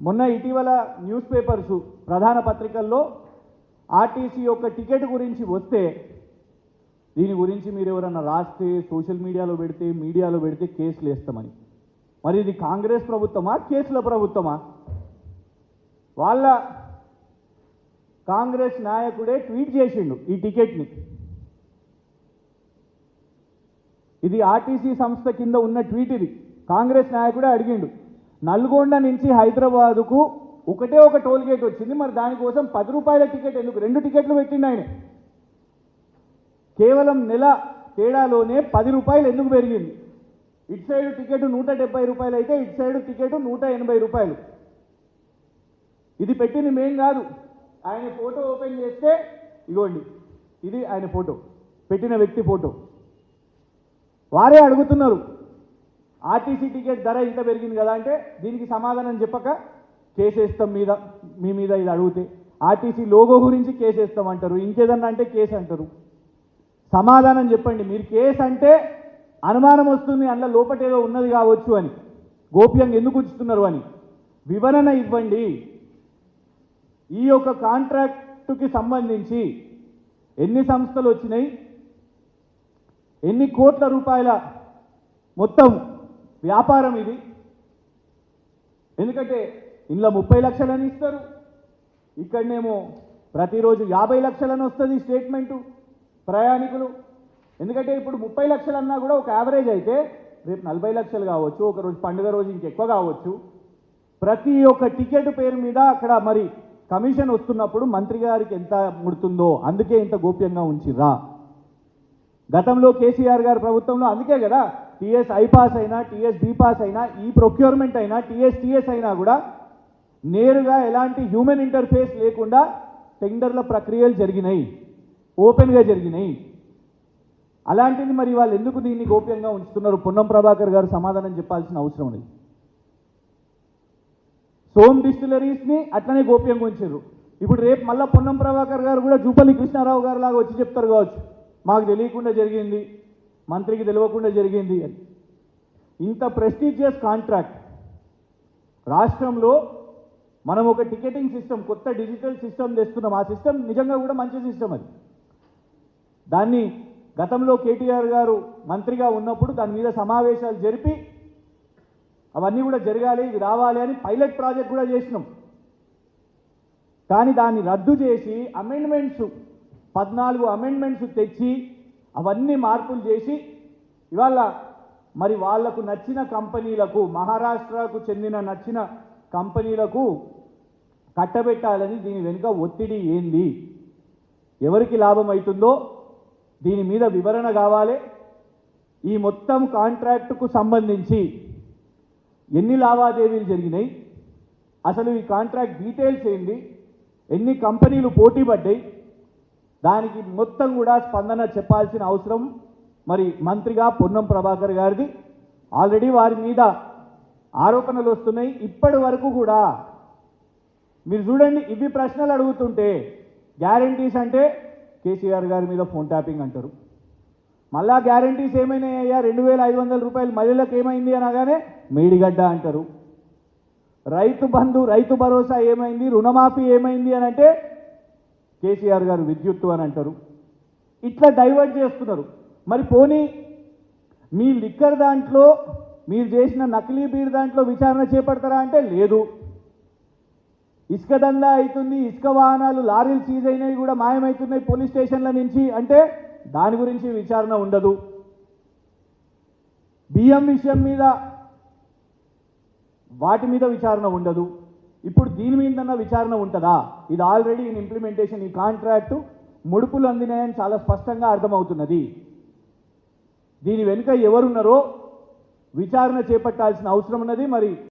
మొన్న ఇటీవల news papers ప్రధాన పత్రికల్లో ఆర్టీసీ యొక్క టికెట్ గురించి వస్తే దీని గురించి మీరు ఎవరన్నా రాస్తే సోషల్ మీడియాలో పెడితే కేసులు వేస్తామని. మరి ఇది కాంగ్రెస్ ప్రభుత్వమా కేసుల ప్రభుత్వమా? వాళ్ళ కాంగ్రెస్ నాయకుడే ట్వీట్ చేసిండు ఈ టికెట్ని. ఇది ఆర్టీసీ సంస్థ కింద ఉన్న ట్వీట్. ఇది కాంగ్రెస్ నాయకుడే అడిగిండు. నల్గొండ నుంచి హైదరాబాదుకు ఒకటే ఒక టోల్ గేట్ వచ్చింది, మరి దానికోసం 10 రూపాయల టికెట్ ఎందుకు? 2 టికెట్లు పెట్టిండు ఆయన. కేవలం నెల తేడాలోనే 10 రూపాయలు ఎందుకు పెరిగింది? ఇటు సైడ్ టికెట్ 170 రూపాయలు అయితే ఇటు సైడ్ టికెట్ 180 రూపాయలు. ఇది పెట్టింది మేం కాదు. ఆయన ఫోటో ఓపెన్ చేస్తే ఇగోండి, ఇది ఆయన ఫోటో, పెట్టిన వ్యక్తి ఫోటో. వారే అడుగుతున్నారు ఆర్టీసీ టికెట్ ధర ఇంత పెరిగింది కదా అంటే దీనికి సమాధానం చెప్పక కేసేస్తాం మీ మీద ఇది అడిగితే. ఆర్టీసీ లోగో గురించి కేసేస్తాం అంటారు, ఇంకేదన్నా అంటే కేసు అంటారు. సమాధానం చెప్పండి. మీరు కేసు అంటే అనుమానం వస్తుంది, అందులో లోపటేదో ఉన్నది కావచ్చు అని, గోప్యంగా ఎందుకు ఉంచుతున్నారు అని వివరణ ఇవ్వండి. ఈ యొక్క కాంట్రాక్టుకి సంబంధించి ఎన్ని సంస్థలు వచ్చినాయి, ఎన్ని కోట్ల రూపాయల మొత్తం వ్యాపారం ఇది? ఎందుకంటే ఇందులో 30 లక్షలని ఇస్తారు, ఇక్కడనేమో ప్రతిరోజు 50 లక్షలని వస్తుంది స్టేట్మెంటు ప్రయాణికులు. ఎందుకంటే ఇప్పుడు 30 లక్షలు అన్నా కూడా ఒక యావరేజ్ అయితే రేపు 40 లక్షలు కావచ్చు, ఒకరోజు పండుగ రోజు ఇంకెక్కువ కావచ్చు. ప్రతి ఒక్క టికెట్ పేరు మీద అక్కడ మరి కమిషన్ వస్తున్నప్పుడు మంత్రి గారికి ఎంత ముడుతుందో అందుకే ఇంత గోప్యంగా ఉంచిర్రా. గతంలో కేసీఆర్ గారి ప్రభుత్వంలో అందుకే కదా టీఎస్ ఐపాస్ అయినా టీఎస్ బీపాస్ అయినా ఈ ప్రొక్యూర్మెంట్ అయినా టీఎస్ అయినా కూడా నేరుగా ఎలాంటి హ్యూమన్ ఇంటర్ఫేస్ లేకుండా టెండర్ల ప్రక్రియలు జరిగినాయి, ఓపెన్గా జరిగినాయి. అలాంటిది మరి వాళ్ళు ఎందుకు దీన్ని గోప్యంగా ఉంచుతున్నారు? పొన్నం ప్రభాకర్ గారు సమాధానం చెప్పాల్సిన అవసరం ఉంది. సోమ్ డిస్టిలరీస్ని అట్లనే గోప్యంగా ఉంచారు. ఇప్పుడు రేపు మళ్ళీ పొన్నం ప్రభాకర్ గారు కూడా జూపల్లి కృష్ణారావు గారు లాగా వచ్చి చెప్తారు కావచ్చు, మాకు తెలియకుండా జరిగింది, మంత్రికి తెలియకుండా జరిగింది అని. ఇంత ప్రెస్టీజియస్ కాంట్రాక్ట్ రాష్ట్రంలో మనం ఒక టికెటింగ్ సిస్టమ్, కొత్త డిజిటల్ సిస్టమ్ తెస్తున్నాం. ఆ సిస్టమ్ నిజంగా కూడా మంచి సిస్టమ్. అది దాన్ని గతంలో కేటీఆర్ గారు మంత్రిగా ఉన్నప్పుడు దాని మీద సమావేశాలు జరిపి అవన్నీ కూడా జరగాలి, ఇది రావాలి అని పైలట్ ప్రాజెక్ట్ కూడా చేసినాం. కానీ దాన్ని రద్దు చేసి అమెండ్మెంట్స్ 14 అమెండ్మెంట్స్ తెచ్చి అవన్నీ మార్పులు చేసి ఇవాళ మరి వాళ్లకు నచ్చిన కంపెనీలకు, మహారాష్ట్రకు చెందిన నచ్చిన కంపెనీలకు కట్టబెట్టాలని దీని వెనుక ఒత్తిడి ఏంది, ఎవరికి లాభం అవుతుందో దీని మీద వివరణ కావాలి. ఈ మొత్తం కాంట్రాక్టుకు సంబంధించి ఎన్ని లావాదేవీలు జరిగినాయి, అసలు ఈ కాంట్రాక్ట్ డీటెయిల్స్ ఏంది, ఎన్ని కంపెనీలు పోటీ పడ్డాయి, దానికి మొత్తం కూడా స్పందన చెప్పాల్సిన అవసరం మరి మంత్రిగా పొన్నం ప్రభాకర్ గారిది. ఆల్రెడీ వారి మీద ఆరోపణలు వస్తున్నాయి. ఇప్పటి వరకు కూడా మీరు చూడండి, ఇవి ప్రశ్నలు అడుగుతుంటే గ్యారంటీస్ అంటే కేసీఆర్ గారి మీద ఫోన్ ట్యాపింగ్ అంటారు. మళ్ళా గ్యారంటీస్ ఏమైనాయ్యా, 2500 రూపాయలు మహిళలకు ఏమైంది అనగానే మేడిగడ్డ అంటారు. రైతు బంధు, రైతు భరోసా ఏమైంది, రుణమాఫీ ఏమైంది అని అంటే కేసీఆర్ గారు విద్యుత్తు అని అంటారు. ఇట్లా డైవర్ట్ చేస్తున్నారు. మరి పోనీ మీ లిక్కర్ దాంట్లో, మీరు చేసిన నకిలీ బీర్ దాంట్లో విచారణ చేపడతారా అంటే లేదు. ఇసుక దందా అవుతుంది, ఇసుక వాహనాలు లారీలు సీజ్ అయినవి కూడా మాయమవుతున్నాయి పోలీస్ స్టేషన్ల నుంచి అంటే దాని గురించి విచారణ ఉండదు. బియ్యం విషయం మీద వాటి మీద విచారణ ఉండదు. ఇప్పుడు దీని మీదన్నా విచారణ ఉంటుందా? ఇది ఆల్రెడీ ఇన్ ఇంప్లిమెంటేషన్. ఈ కాంట్రాక్టు ముడుపులు అందినాయని చాలా స్పష్టంగా అర్థమవుతున్నది. దీని వెనుక ఎవరున్నారో విచారణ చేపట్టాల్సిన అవసరం ఉన్నది. మరి